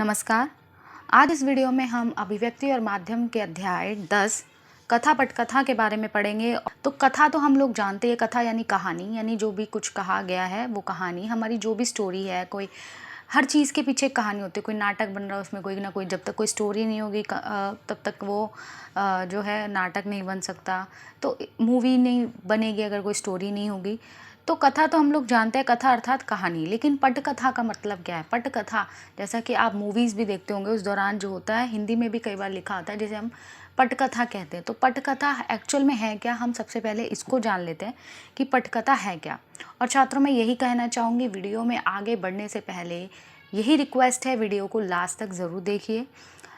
नमस्कार। आज इस वीडियो में हम अभिव्यक्ति और माध्यम के अध्याय 10 कथा पटकथा के बारे में पढ़ेंगे। तो कथा तो हम लोग जानते हैं, कथा यानी कहानी, यानी जो भी कुछ कहा गया है वो कहानी। हमारी जो भी स्टोरी है, कोई हर चीज़ के पीछे एक कहानी होती है। कोई नाटक बन रहा है, उसमें कोई ना कोई, जब तक कोई स्टोरी नहीं होगी तब तक वो जो है नाटक नहीं बन सकता। तो मूवी नहीं बनेगी अगर कोई स्टोरी नहीं होगी। तो कथा तो हम लोग जानते हैं, कथा अर्थात कहानी। लेकिन पटकथा का मतलब क्या है? पटकथा, जैसा कि आप मूवीज़ भी देखते होंगे, उस दौरान जो होता है, हिंदी में भी कई बार लिखा होता है जिसे हम पटकथा कहते हैं। तो पटकथा एक्चुअल में है क्या? हम सबसे पहले इसको जान लेते हैं कि पटकथा है क्या। और छात्रों, मैं यही कहना चाहूँगी, वीडियो में आगे बढ़ने से पहले यही रिक्वेस्ट है, वीडियो को लास्ट तक ज़रूर देखिए।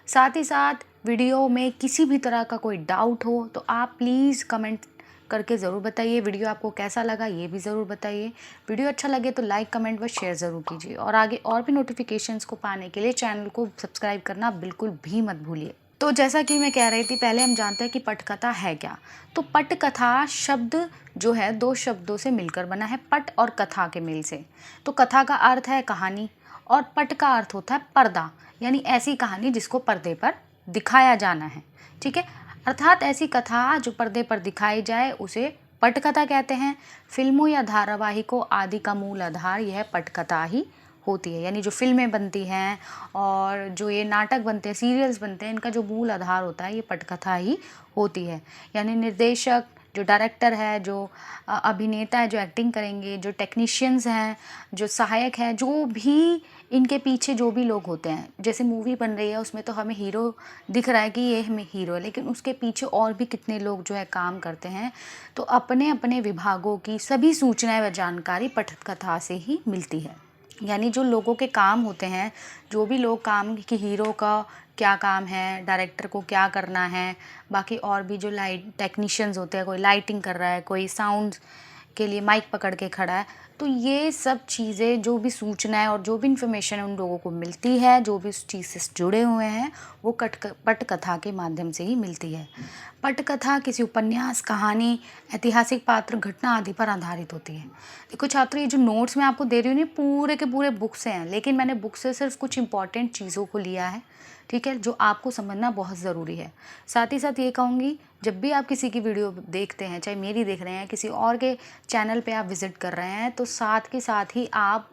साथ ही साथ वीडियो में किसी भी तरह का कोई डाउट हो तो आप प्लीज़ कमेंट करके ज़रूर बताइए। वीडियो आपको कैसा लगा ये भी ज़रूर बताइए। वीडियो अच्छा लगे तो लाइक, कमेंट व शेयर ज़रूर कीजिए। और आगे और भी नोटिफिकेशंस को पाने के लिए चैनल को सब्सक्राइब करना बिल्कुल भी मत भूलिए। तो जैसा कि मैं कह रही थी, पहले हम जानते हैं कि पटकथा है क्या। तो पटकथा शब्द जो है दो शब्दों से मिलकर बना है, पट और कथा के मेल से। तो कथा का अर्थ है कहानी और पट का अर्थ होता है पर्दा, यानी ऐसी कहानी जिसको पर्दे पर दिखाया जाना है। ठीक है, अर्थात ऐसी कथा जो पर्दे पर दिखाई जाए उसे पटकथा कहते हैं। फिल्मों या धारावाहिकों आदि का मूल आधार यह पटकथा ही होती है। यानी जो फिल्में बनती हैं और जो ये नाटक बनते हैं, सीरियल्स बनते हैं, इनका जो मूल आधार होता है ये पटकथा ही होती है। यानी निर्देशक, जो डायरेक्टर है, जो अभिनेता है, जो एक्टिंग करेंगे, जो टेक्नीशियंस हैं, जो सहायक हैं, जो भी इनके पीछे जो भी लोग होते हैं। जैसे मूवी बन रही है, उसमें तो हमें हीरो दिख रहा है कि ये हमें हीरो है, लेकिन उसके पीछे और भी कितने लोग जो है काम करते हैं। तो अपने अपने विभागों की सभी सूचनाएं व जानकारी पटकथा से ही मिलती है। यानी जो लोगों के काम होते हैं, जो भी लोग काम, कि हीरो का क्या काम है, डायरेक्टर को क्या करना है, बाकी और भी जो लाइट टेक्नीशियंस होते हैं, कोई लाइटिंग कर रहा है, कोई साउंड के लिए माइक पकड़ के खड़ा है। तो ये सब चीज़ें, जो भी सूचनाएं और जो भी इन्फॉर्मेशन उन लोगों को मिलती है, जो भी उस चीज़ से जुड़े हुए हैं, वो पटकथा के माध्यम से ही मिलती है। पटकथा किसी उपन्यास, कहानी, ऐतिहासिक पात्र, घटना आदि पर आधारित होती है। देखो छात्रों, ये जो नोट्स मैं आपको दे रही हूँ ना, पूरे के पूरे बुक से हैं, लेकिन मैंने बुक से सिर्फ कुछ इंपॉर्टेंट चीज़ों को लिया है। ठीक है, जो आपको समझना बहुत ज़रूरी है। साथ ही साथ ये कहूँगी, जब भी आप किसी की वीडियो देखते हैं, चाहे मेरी देख रहे हैं, किसी और के चैनल पे आप विज़िट कर रहे हैं, तो साथ के साथ ही आप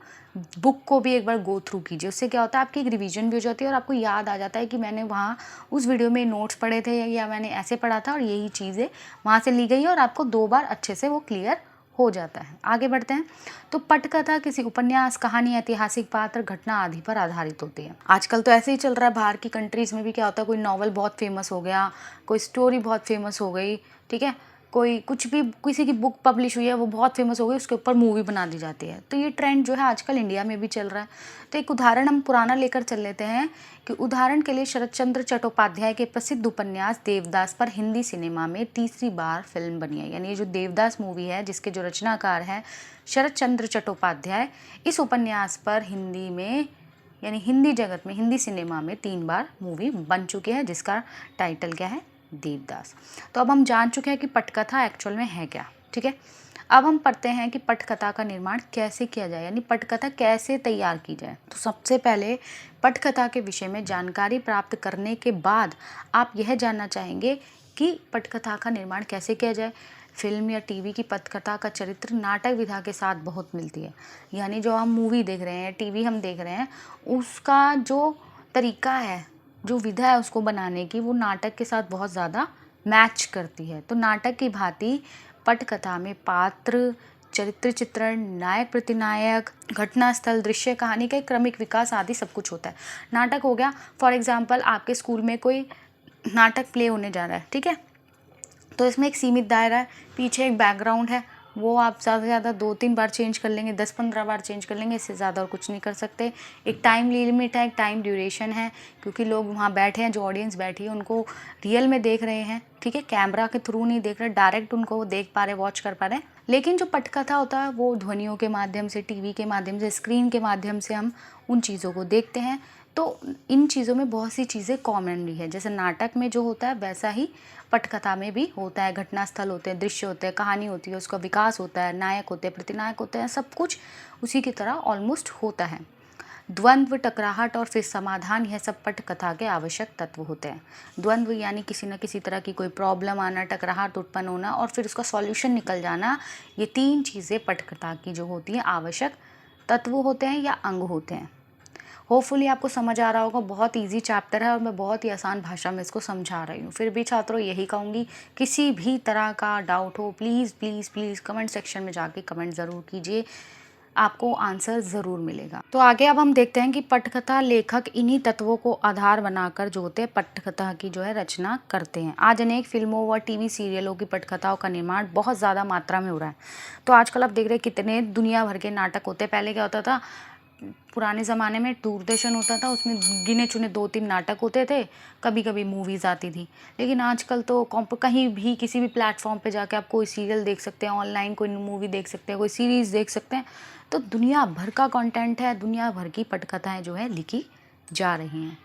बुक को भी एक बार गो थ्रू कीजिए। उससे क्या होता है, आपकी एक रिवीजन भी हो जाती है और आपको याद आ जाता है कि मैंने वहाँ उस वीडियो में नोट्स पढ़े थे या मैंने ऐसे पढ़ा था और यही चीज़ें वहाँ से ली गई है, और आपको 2 बार अच्छे से वो क्लियर हो जाता है। आगे बढ़ते हैं। तो पटकथा किसी उपन्यास, कहानी, ऐतिहासिक पात्र, घटना आदि पर आधारित होती है। आजकल तो ऐसे ही चल रहा है, बाहर की कंट्रीज़ में भी क्या होता है, कोई नॉवल बहुत फेमस हो गया, कोई स्टोरी बहुत फेमस हो गई, ठीक है, कोई कुछ भी, किसी की बुक पब्लिश हुई है, वो बहुत फेमस हो गई, उसके ऊपर मूवी बना दी जाती है। तो ये ट्रेंड जो है आजकल इंडिया में भी चल रहा है। तो एक उदाहरण हम पुराना लेकर चल लेते हैं कि उदाहरण के लिए शरत चंद्र चट्टोपाध्याय के प्रसिद्ध उपन्यास देवदास पर हिंदी सिनेमा में तीसरी बार फिल्म बनी है। यानी ये जो देवदास मूवी है, जिसके जो रचनाकार हैं शरत चंद्र चट्टोपाध्याय, इस उपन्यास पर हिंदी में, यानी हिंदी जगत में, हिंदी सिनेमा में 3 बार मूवी बन चुकी है, जिसका टाइटल क्या है, देवदास। तो अब हम जान चुके हैं कि पटकथा एक्चुअल में है क्या। ठीक है, अब हम पढ़ते हैं कि पटकथा का निर्माण कैसे किया जाए, यानी पटकथा कैसे तैयार की जाए। तो सबसे पहले पटकथा के विषय में जानकारी प्राप्त करने के बाद आप यह जानना चाहेंगे कि पटकथा का निर्माण कैसे किया जाए। फिल्म या टीवी की पटकथा का चरित्र नाटक विधा के साथ बहुत मिलती है। यानी जो हम मूवी देख रहे हैं, टीवी हम देख रहे हैं, उसका जो तरीका है, जो विधा है उसको बनाने की, वो नाटक के साथ बहुत ज़्यादा मैच करती है। तो नाटक की भांति पटकथा में पात्र, चरित्र चित्रण, नायक प्रतिनायक, घटनास्थल, दृश्य, कहानी का एक क्रमिक विकास आदि सब कुछ होता है। नाटक हो गया, फॉर एग्जाम्पल आपके स्कूल में कोई नाटक प्ले होने जा रहा है, ठीक है, तो इसमें एक सीमित दायरा है, पीछे एक बैकग्राउंड है, वो आप ज़्यादा से ज़्यादा 2-3 बार चेंज कर लेंगे, 10-15 बार चेंज कर लेंगे, इससे ज़्यादा और कुछ नहीं कर सकते। एक टाइम लिमिट है, एक टाइम ड्यूरेशन है, क्योंकि लोग वहाँ बैठे हैं, जो ऑडियंस बैठी है उनको रियल में देख रहे हैं, ठीक है, कैमरा के थ्रू नहीं देख रहे, डायरेक्ट उनको वो देख पा रहे, वॉच कर पा रहे हैं। लेकिन जो पटकथा होता है वो ध्वनियों के माध्यम से, टीवी के माध्यम से, स्क्रीन के माध्यम से हम उन चीज़ों को देखते हैं। तो इन चीज़ों में बहुत सी चीज़ें कॉमन भी है, जैसे नाटक में जो होता है वैसा ही पटकथा में भी होता है। घटनास्थल होते हैं, दृश्य होते हैं, कहानी होती है, उसका विकास होता है, नायक होते हैं, प्रतिनायक होते हैं, सब कुछ उसी की तरह ऑलमोस्ट होता है। द्वंद्व, टकराहट और फिर समाधान, यह सब पटकथा के आवश्यक तत्व होते हैं। द्वंद्व यानी किसी न किसी तरह की कोई प्रॉब्लम आना, टकराहट उत्पन्न होना और फिर उसका सॉल्यूशन निकल जाना, ये 3 चीज़ें पटकथा की जो होती हैं आवश्यक तत्व होते हैं या अंग होते हैं। होपफुली आपको समझ आ रहा होगा, बहुत इजी चैप्टर है और मैं बहुत ही आसान भाषा में इसको समझा रही हूँ। फिर भी छात्रों यही कहूँगी, किसी भी तरह का डाउट हो please please please comment section में जाके कमेंट ज़रूर कीजिए, आपको आंसर ज़रूर मिलेगा। तो आगे अब हम देखते हैं कि पटकथा लेखक इन्हीं तत्वों को आधार बनाकर जो होते हैं पटकथा की जो है रचना करते हैं। आज अनेक फिल्मों व टीवी सीरियलों की पटकथाओं का निर्माण बहुत ज़्यादा मात्रा में हो रहा है। तो आजकल आप देख रहे हैं कितने दुनिया भर के नाटक होते हैं। पहले क्या होता था, पुराने ज़माने में दूरदर्शन होता था, उसमें गिने चुने 2-3 नाटक होते थे, कभी कभी मूवीज़ आती थी। लेकिन आजकल तो कहीं भी किसी भी प्लेटफॉर्म पे जाके आप कोई सीरियल देख सकते हैं, ऑनलाइन कोई मूवी देख सकते हैं, कोई सीरीज़ देख सकते हैं। तो दुनिया भर का कंटेंट है, दुनिया भर की पटकथाएँ जो है लिखी जा रही हैं।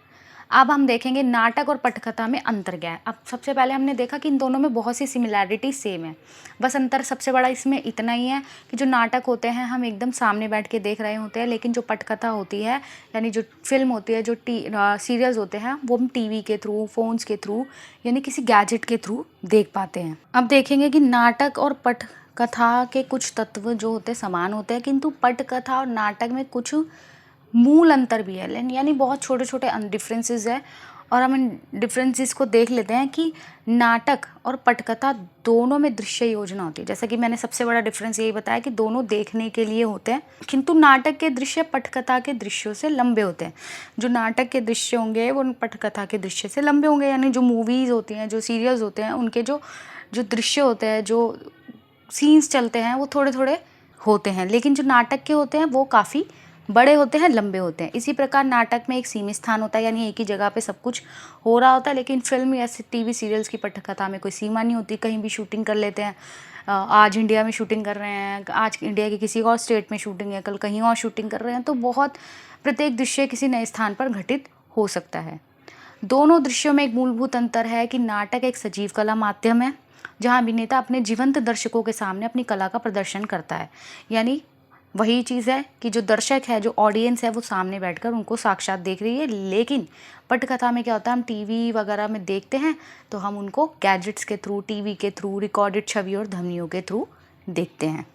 अब हम देखेंगे नाटक और पटकथा में अंतर क्या है। अब सबसे पहले हमने देखा कि इन दोनों में बहुत सी सिमिलैरिटी सेम है, बस अंतर सबसे बड़ा इसमें इतना ही है कि जो नाटक होते हैं हम एकदम सामने बैठ के देख रहे होते हैं, लेकिन जो पटकथा होती है यानी जो फिल्म होती है, जो सीरियल्स होते हैं, वो हम टीवी के थ्रू, फ़ोन्स के थ्रू यानी किसी गैजेट के थ्रू देख पाते हैं। अब देखेंगे कि नाटक और पटकथा के कुछ तत्व जो होते हैं समान होते हैं, किंतु पटकथा और नाटक में कुछ मूल अंतर भी है, यानी बहुत छोटे छोटे डिफरेंसेस है। और हम इन डिफरेंसेस को देख लेते हैं कि नाटक और पटकथा दोनों में दृश्य योजना होती है। जैसा कि मैंने सबसे बड़ा डिफरेंस यही बताया कि दोनों देखने के लिए होते हैं, किंतु नाटक के दृश्य पटकथा के दृश्यों से लंबे होते हैं। जो नाटक के दृश्य होंगे वो पटकथा के दृश्य से लंबे होंगे, यानी जो मूवीज़ होती हैं, जो सीरियल्स होते हैं, उनके जो जो दृश्य होते हैं, जो सीन्स चलते हैं, वो थोड़े थोड़े होते हैं। लेकिन जो नाटक के होते हैं वो काफ़ी बड़े होते हैं, लंबे होते हैं। इसी प्रकार नाटक में एक सीमित स्थान होता है, यानी एक ही जगह पे सब कुछ हो रहा होता है। लेकिन फिल्म या टीवी सीरियल्स की पटकथा में कोई सीमा नहीं होती, कहीं भी शूटिंग कर लेते हैं। आज इंडिया में शूटिंग कर रहे हैं, आज इंडिया के किसी और स्टेट में शूटिंग है, कल कहीं और शूटिंग कर रहे हैं। तो बहुत प्रत्येक दृश्य किसी नए स्थान पर घटित हो सकता है। दोनों दृश्यों में एक मूलभूत अंतर है कि नाटक एक सजीव कला माध्यम है, जहाँ अभिनेता अपने जीवंत दर्शकों के सामने अपनी कला का प्रदर्शन करता है। यानी वही चीज़ है कि जो दर्शक है, जो ऑडियंस है, वो सामने बैठकर उनको साक्षात देख रही है। लेकिन पटकथा में क्या होता है, हम टीवी वगैरह में देखते हैं तो हम उनको गैजेट्स के थ्रू, टीवी के थ्रू, रिकॉर्डेड छवि और ध्वनियों के थ्रू देखते हैं।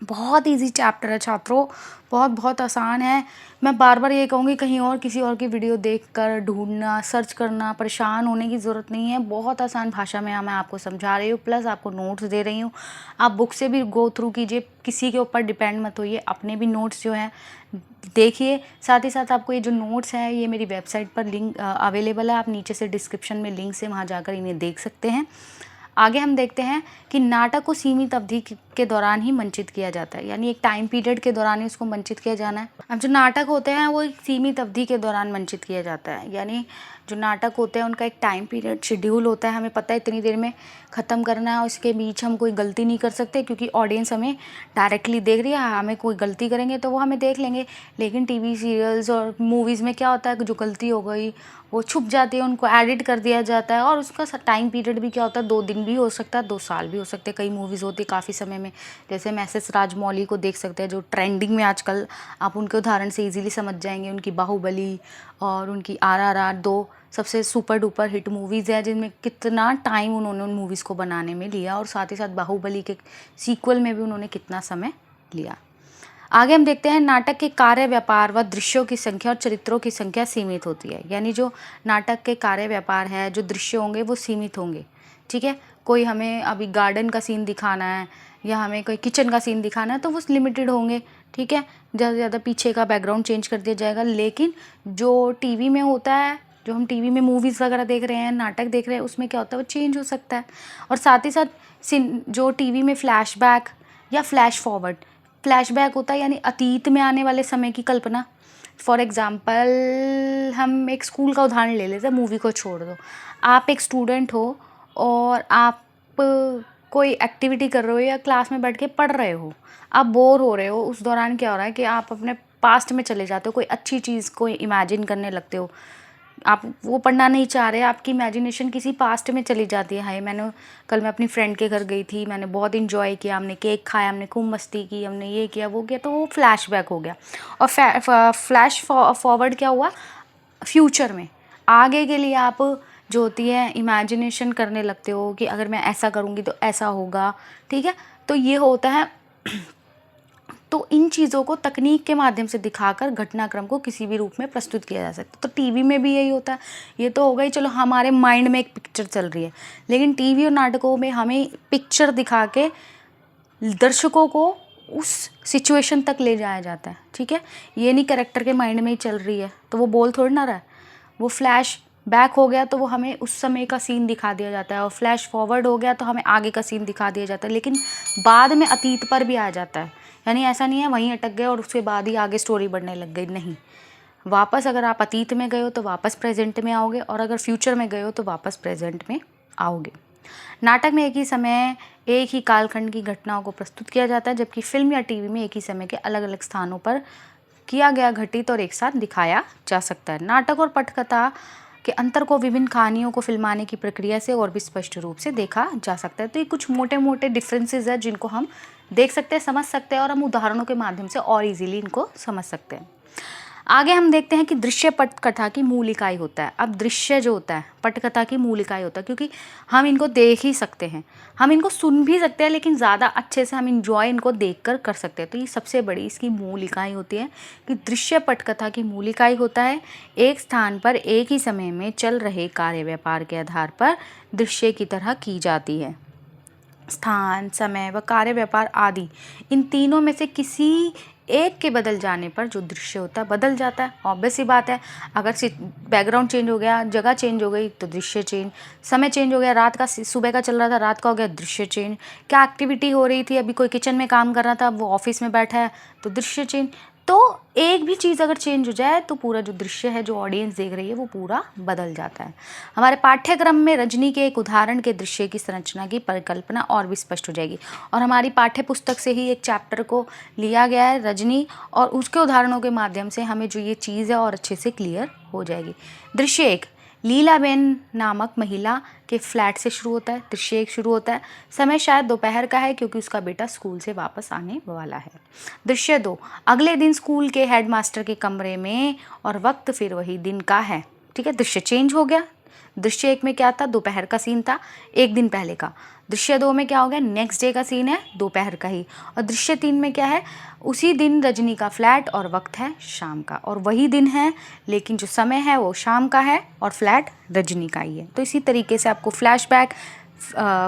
बहुत इजी चैप्टर है छात्रों, बहुत बहुत आसान है। मैं बार बार ये कहूँगी, कहीं और किसी और की वीडियो देखकर ढूंढना, सर्च करना, परेशान होने की ज़रूरत नहीं है। बहुत आसान भाषा में मैं आपको समझा रही हूँ, प्लस आपको नोट्स दे रही हूँ। आप बुक से भी गो थ्रू कीजिए, किसी के ऊपर डिपेंड मत होइए, अपने भी नोट्स जो हैं देखिए। साथ ही साथ आपको ये जो नोट्स हैं ये मेरी वेबसाइट पर लिंक अवेलेबल है, आप नीचे से डिस्क्रिप्शन में लिंक से वहाँ जाकर इन्हें देख सकते हैं। आगे हम देखते हैं कि नाटक को सीमित अवधि के दौरान ही मंचित किया जाता है, यानी एक टाइम पीरियड के दौरान ही उसको मंचित किया जाना है। अब जो नाटक होते हैं वो एक सीमित अवधि के दौरान मंचित किया जाता है, यानी जो नाटक होते हैं उनका एक टाइम पीरियड शेड्यूल होता है, हमें पता है इतनी देर में ख़त्म करना है और इसके बीच हम कोई गलती नहीं कर सकते, क्योंकि ऑडियंस हमें डायरेक्टली देख रही है। हमें कोई गलती करेंगे तो वो हमें देख लेंगे। लेकिन टीवी सीरियल्स और मूवीज़ में क्या होता है कि जो गलती हो गई वो छुप जाती है, उनको एडिट कर दिया जाता है और उसका टाइम पीरियड भी क्या होता है, 2 दिन भी हो सकता है, 2 साल भी हो सकते हैं। कई मूवीज़ होती है काफ़ी समय में, जैसे हम एस.एस. राजमौली को देख सकते हैं, जो ट्रेंडिंग में आजकल, आप उनके उदाहरण से इजीली समझ जाएंगे। उनकी बाहुबली और उनकी RRR 2 सबसे सुपर डुपर हिट मूवीज़ है, जिनमें कितना टाइम उन्होंने उन मूवीज़ को बनाने में लिया, और साथ ही साथ बाहुबली के सीक्वल में भी उन्होंने कितना समय लिया। आगे हम देखते हैं नाटक के कार्य व्यापार व दृश्यों की संख्या और चरित्रों की संख्या सीमित होती है। यानी जो नाटक के कार्य व्यापार है, जो दृश्य होंगे वो सीमित होंगे, ठीक है। कोई हमें अभी गार्डन का सीन दिखाना है या हमें कोई किचन का सीन दिखाना है तो वो लिमिटेड होंगे, ठीक है। ज़्यादा से ज़्यादा पीछे का बैकग्राउंड चेंज कर दिया जाएगा। लेकिन जो टीवी में होता है, जो हम टीवी में मूवीज़ वगैरह देख रहे हैं, नाटक देख रहे हैं, उसमें क्या होता है वो चेंज हो सकता है। और साथ ही साथ जो टीवी में फ्लैशबैक या फ्लैश फॉरवर्ड, फ्लैशबैक होता है यानी अतीत में आने वाले समय की कल्पना। फॉर एग्ज़ाम्पल हम एक स्कूल का उदाहरण ले लेते हैं, मूवी को छोड़ दो। आप एक स्टूडेंट हो और आप कोई एक्टिविटी कर रहे हो या क्लास में बैठ के पढ़ रहे हो, आप बोर हो रहे हो, उस दौरान क्या हो रहा है कि आप अपने पास्ट में चले जाते हो, कोई अच्छी चीज़ को इमेजिन करने लगते हो। आप वो पढ़ना नहीं चाह रहे, आपकी इमेजिनेशन किसी पास्ट में चली जाती है। हाय कल मैं अपनी फ्रेंड के घर गई थी, मैंने बहुत इंजॉय किया, हमने केक खाया, हमने खूब मस्ती की, हमने ये किया वो किया, तो वो फ्लैशबैक हो गया। और फ्लैश फॉरवर्ड क्या हुआ, फ्यूचर में आगे के लिए आप जो होती है इमेजिनेशन करने लगते हो कि अगर मैं ऐसा करूँगी तो ऐसा होगा, ठीक है। तो ये होता है। तो इन चीज़ों को तकनीक के माध्यम से दिखाकर घटनाक्रम को किसी भी रूप में प्रस्तुत किया जा सकता है। तो टीवी में भी यही होता है। ये तो हो गई, चलो हमारे माइंड में एक पिक्चर चल रही है, लेकिन टीवी और नाटकों में हमें पिक्चर दिखा के दर्शकों को उस सिचुएशन तक ले जाया जाता है, ठीक है। ये नहीं कैरेक्टर के माइंड में ही चल रही है तो वो बोल थोड़ी ना रहा है, वो फ्लैश बैक हो गया तो वो हमें उस समय का सीन दिखा दिया जाता है, और फ्लैश फॉरवर्ड हो गया तो हमें आगे का सीन दिखा दिया जाता है, लेकिन बाद में अतीत पर भी आ जाता है। यानी ऐसा नहीं है वहीं अटक गए और उसके बाद ही आगे स्टोरी बढ़ने लग गई, नहीं। वापस अगर आप अतीत में गए हो तो वापस प्रेजेंट में आओगे, और अगर फ्यूचर में गए हो तो वापस प्रेजेंट में आओगे। नाटक में एक ही समय एक ही कालखंड की घटनाओं को प्रस्तुत किया जाता है, जबकि फिल्म या टीवी में एक ही समय के अलग अलग स्थानों पर किया गया घटित और एक साथ दिखाया जा सकता है। नाटक और पटकथा के अंतर को विभिन्न कहानियों को फिल्माने की प्रक्रिया से और भी स्पष्ट रूप से देखा जा सकता है। तो ये कुछ मोटे मोटे डिफरेंसेस है जिनको हम देख सकते हैं, समझ सकते हैं, और हम उदाहरणों के माध्यम से और इजीली इनको समझ सकते हैं। आगे हम देखते हैं कि दृश्य पटकथा की मूल इकाई होता है। अब दृश्य जो होता है पटकथा की मूल इकाई होता है, क्योंकि हम इनको देख ही सकते हैं, हम इनको सुन भी सकते हैं, लेकिन ज़्यादा अच्छे से हम इंजॉय इनको देखकर कर सकते हैं। तो ये सबसे बड़ी इसकी मूल इकाई होती है कि दृश्य पटकथा की मूल इकाई होता है एक स्थान पर एक ही समय में चल रहे कार्य व्यापार के आधार पर दृश्य की तरह की जाती है। स्थान, समय व कार्य व्यापार आदि इन तीनों में से किसी एक के बदल जाने पर जो दृश्य होता है बदल जाता है। ऑब्वियस सी बात है, अगर बैकग्राउंड चेंज हो गया, जगह चेंज हो गई तो दृश्य चेंज, समय चेंज हो गया, रात का सुबह का चल रहा था रात का हो गया, दृश्य चेंज, क्या एक्टिविटी हो रही थी, अभी कोई किचन में काम कर रहा था वो ऑफिस में बैठा है तो दृश्य चेंज। तो एक भी चीज़ अगर चेंज हो जाए तो पूरा जो दृश्य है जो ऑडियंस देख रही है वो पूरा बदल जाता है। हमारे पाठ्यक्रम में रजनी के एक उदाहरण के दृश्य की संरचना की परिकल्पना और भी स्पष्ट हो जाएगी, और हमारी पाठ्य पुस्तक से ही एक चैप्टर को लिया गया है रजनी, और उसके उदाहरणों के माध्यम से हमें जो ये चीज़ है और अच्छे से क्लियर हो जाएगी। दृश्य एक, लीलाबेन नामक महिला के फ्लैट से शुरू होता है। दृश्य एक शुरू होता है, समय शायद दोपहर का है क्योंकि उसका बेटा स्कूल से वापस आने वाला है। दृश्य दो, अगले दिन स्कूल के हेडमास्टर के कमरे में, और वक्त फिर वही दिन का है, ठीक है। दृश्य चेंज हो गया, दृश्य एक में क्या था, दोपहर का सीन था एक दिन पहले का। दृश्य दो में क्या हो गया, नेक्स्ट डे का सीन है दोपहर का ही। और दृश्य तीन में क्या है, उसी दिन रजनी का फ्लैट और वक्त है शाम का, और वही दिन है लेकिन जो समय है वो शाम का है और फ्लैट रजनी का ही है। तो इसी तरीके से आपको फ्लैशबैक,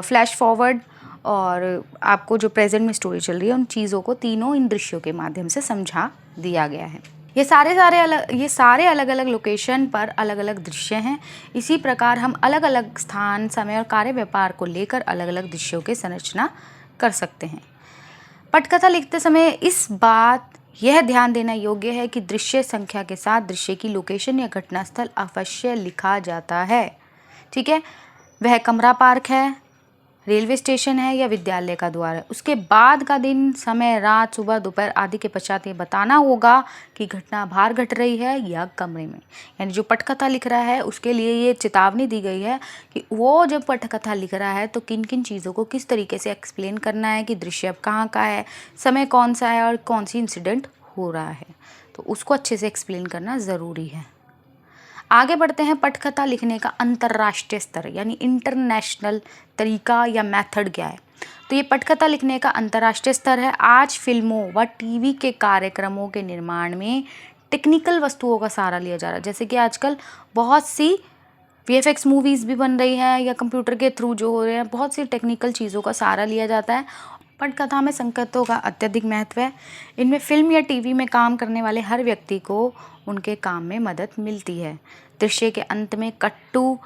फ्लैश फॉरवर्ड और आपको जो प्रेजेंट में स्टोरी चल रही है उन चीज़ों को तीनों इन दृश्यों के माध्यम से समझा दिया गया है। ये सारे अलग अलग लोकेशन पर अलग अलग दृश्य हैं। इसी प्रकार हम अलग अलग स्थान, समय और कार्य व्यापार को लेकर अलग अलग दृश्यों की संरचना कर सकते हैं। पटकथा लिखते समय इस बात यह ध्यान देना योग्य है कि दृश्य संख्या के साथ दृश्य की लोकेशन या घटनास्थल अवश्य लिखा जाता है, ठीक है। वह कमरा, पार्क है, रेलवे स्टेशन है या विद्यालय का द्वार है। उसके बाद का दिन, समय, रात, सुबह, दोपहर आदि के पश्चात ये बताना होगा कि घटना बाहर घट रही है या कमरे में। यानी जो पटकथा लिख रहा है उसके लिए ये चेतावनी दी गई है कि वो जब पटकथा लिख रहा है तो किन किन चीज़ों को किस तरीके से एक्सप्लेन करना है कि दृश्य अब कहाँ का है, समय कौन सा है और कौन सी इंसिडेंट हो रहा है, तो उसको अच्छे से एक्सप्लेन करना ज़रूरी है। आगे बढ़ते हैं, पटकथा लिखने का अंतर्राष्ट्रीय स्तर यानी इंटरनेशनल तरीका या मेथड क्या है। तो ये पटकथा लिखने का अंतर्राष्ट्रीय स्तर है। आज फिल्मों व टीवी के कार्यक्रमों के निर्माण में टेक्निकल वस्तुओं का सहारा लिया जा रहा है, जैसे कि आजकल बहुत सी VFX मूवीज़ भी बन रही हैं या कंप्यूटर के थ्रू जो हो रहे हैं, बहुत सी टेक्निकल चीज़ों का सहारा लिया जाता है। पटकथा में संकेतों का अत्यधिक महत्व है। इनमें फिल्म या टीवी में काम करने वाले हर व्यक्ति को उनके काम में मदद मिलती है। दृश्य के अंत में cut to,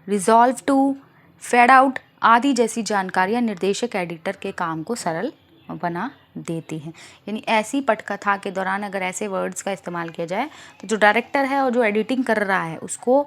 resolve to, fade out आदि जैसी जानकारियां निर्देशक एडिटर के काम को सरल बना देती हैं। यानी ऐसी पटकथा के दौरान अगर ऐसे वर्ड्स का इस्तेमाल किया जाए तो जो डायरेक्टर है और जो एडिटिंग कर रहा है उसको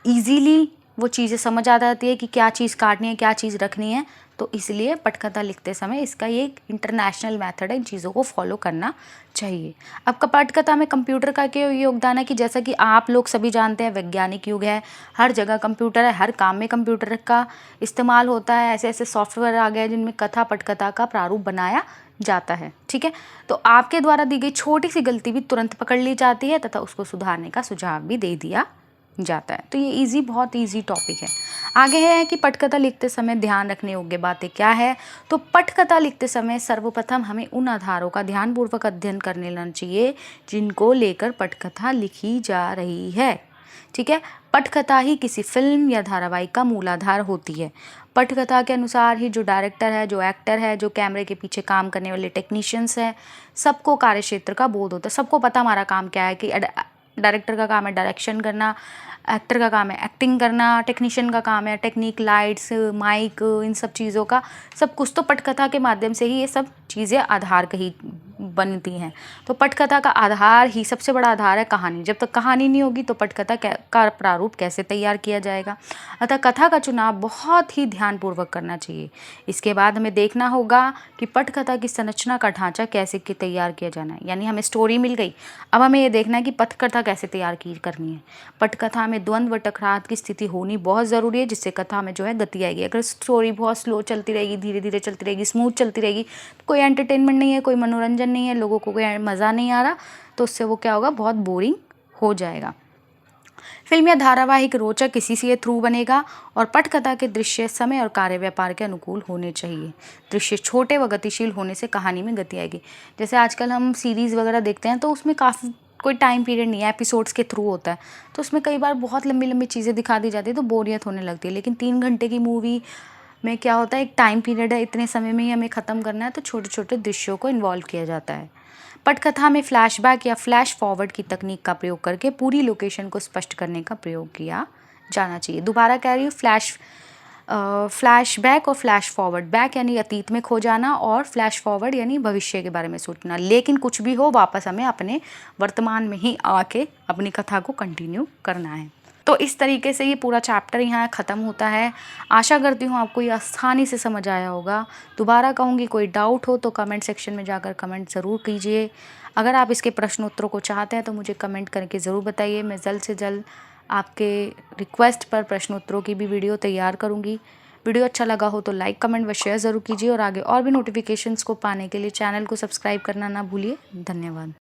ईजीली वो चीज़ें समझ आ जाती है कि क्या चीज़ काटनी है, क्या चीज़ रखनी है। तो इसलिए पटकथा लिखते समय इसका ये एक इंटरनेशनल मेथड है, इन चीज़ों को फॉलो करना चाहिए। अब पटकथा में कंप्यूटर का क्या योगदान है कि जैसा कि आप लोग सभी जानते हैं, वैज्ञानिक युग है, हर जगह कंप्यूटर है, हर काम में कंप्यूटर का इस्तेमाल होता है। ऐसे ऐसे सॉफ्टवेयर आ गए हैं जिनमें कथा पटकथा का प्रारूप बनाया जाता है। ठीक है, तो आपके द्वारा दी गई छोटी सी गलती भी तुरंत पकड़ ली जाती है तथा उसको सुधारने का सुझाव भी दे दिया जाता है। तो ये बहुत ईजी टॉपिक है। आगे है कि पटकथा लिखते समय ध्यान रखने योग्य बातें क्या है। तो पटकथा लिखते समय सर्वप्रथम हमें उन आधारों का ध्यानपूर्वक अध्ययन कर लेना चाहिए जिनको लेकर पटकथा लिखी जा रही है। ठीक है, पटकथा ही किसी फिल्म या धारावाहिक का मूलाधार होती है। पटकथा के अनुसार ही जो डायरेक्टर है, जो एक्टर है, जो कैमरे के पीछे काम करने वाले टेक्नीशियंस हैं, सबको कार्यक्षेत्र का बोध होता है। सबको पता हमारा काम क्या है कि डायरेक्टर का काम है डायरेक्शन करना, एक्टर का काम है एक्टिंग करना, टेक्नीशियन का काम है टेक्निक, लाइट्स, माइक, इन सब चीज़ों का सब कुछ तो पटकथा के माध्यम से ही ये सब चीज़ें आधार कही बनती हैं। तो पटकथा का आधार ही सबसे बड़ा आधार है कहानी। जब तक कहानी नहीं होगी तो पटकथा का प्रारूप कैसे तैयार किया जाएगा। अतः कथा का चुनाव बहुत ही ध्यानपूर्वक करना चाहिए। इसके बाद हमें देखना होगा कि पटकथा की संरचना का ढांचा कैसे तैयार किया जाना है। यानी हमें स्टोरी मिल गई, अब हमें ये देखना है कि पटकथा कैसे तैयार करनी है। पटकथा में द्वंद्व व टकराव की स्थिति होनी बहुत ज़रूरी है, जिससे कथा में जो है गति आएगी। अगर स्टोरी बहुत स्लो चलती रहेगी, धीरे धीरे चलती रहेगी, स्मूथ चलती रहेगी, तो कोई एंटरटेनमेंट नहीं है, कोई मनोरंजन नहीं है, लोगों को कोई मज़ा नहीं आ रहा, तो उससे वो क्या होगा, बहुत बोरिंग हो जाएगा। फिल्म या धारावाहिक रोचक किसी से थ्रू बनेगा और पटकथा के दृश्य समय और कार्य व्यापार के अनुकूल होने चाहिए। दृश्य छोटे व गतिशील होने से कहानी में गति आएगी। जैसे आजकल हम सीरीज़ वगैरह देखते हैं तो उसमें काफ़ी कोई टाइम पीरियड नहीं है, एपिसोड्स के थ्रू होता है, तो उसमें कई बार बहुत लंबी लंबी चीज़ें दिखा दी जाती है तो बोरियत होने लगती है। लेकिन 3 घंटे की मूवी में क्या होता है, एक टाइम पीरियड है, इतने समय में ही हमें ख़त्म करना है, तो छोटे छोटे दृश्यों को इन्वॉल्व किया जाता है। पटकथा में फ्लैशबैक या फ्लैश फॉरवर्ड की तकनीक का प्रयोग करके पूरी लोकेशन को स्पष्ट करने का प्रयोग किया जाना चाहिए। दोबारा कह रही हूँ, फ्लैशबैक और फ्लैश फॉरवर्ड। बैक यानी अतीत में खो जाना और फ्लैश फॉरवर्ड यानी भविष्य के बारे में सोचना। लेकिन कुछ भी हो, वापस हमें अपने वर्तमान में ही आके अपनी कथा को कंटिन्यू करना है। तो इस तरीके से ये पूरा चैप्टर यहाँ ख़त्म होता है। आशा करती हूँ आपको ये आसानी से समझ आया होगा। दोबारा कहूँगी, कोई डाउट हो तो कमेंट सेक्शन में जाकर कमेंट ज़रूर कीजिए। अगर आप इसके प्रश्न उत्तरों को चाहते हैं तो मुझे कमेंट करके ज़रूर बताइए। मैं जल्द से जल्द आपके रिक्वेस्ट पर प्रश्न उत्तरों की भी वीडियो तैयार करूँगी। वीडियो अच्छा लगा हो तो लाइक, कमेंट व शेयर ज़रूर कीजिए और आगे और भी नोटिफिकेशंस को पाने के लिए चैनल को सब्सक्राइब करना ना भूलिए। धन्यवाद।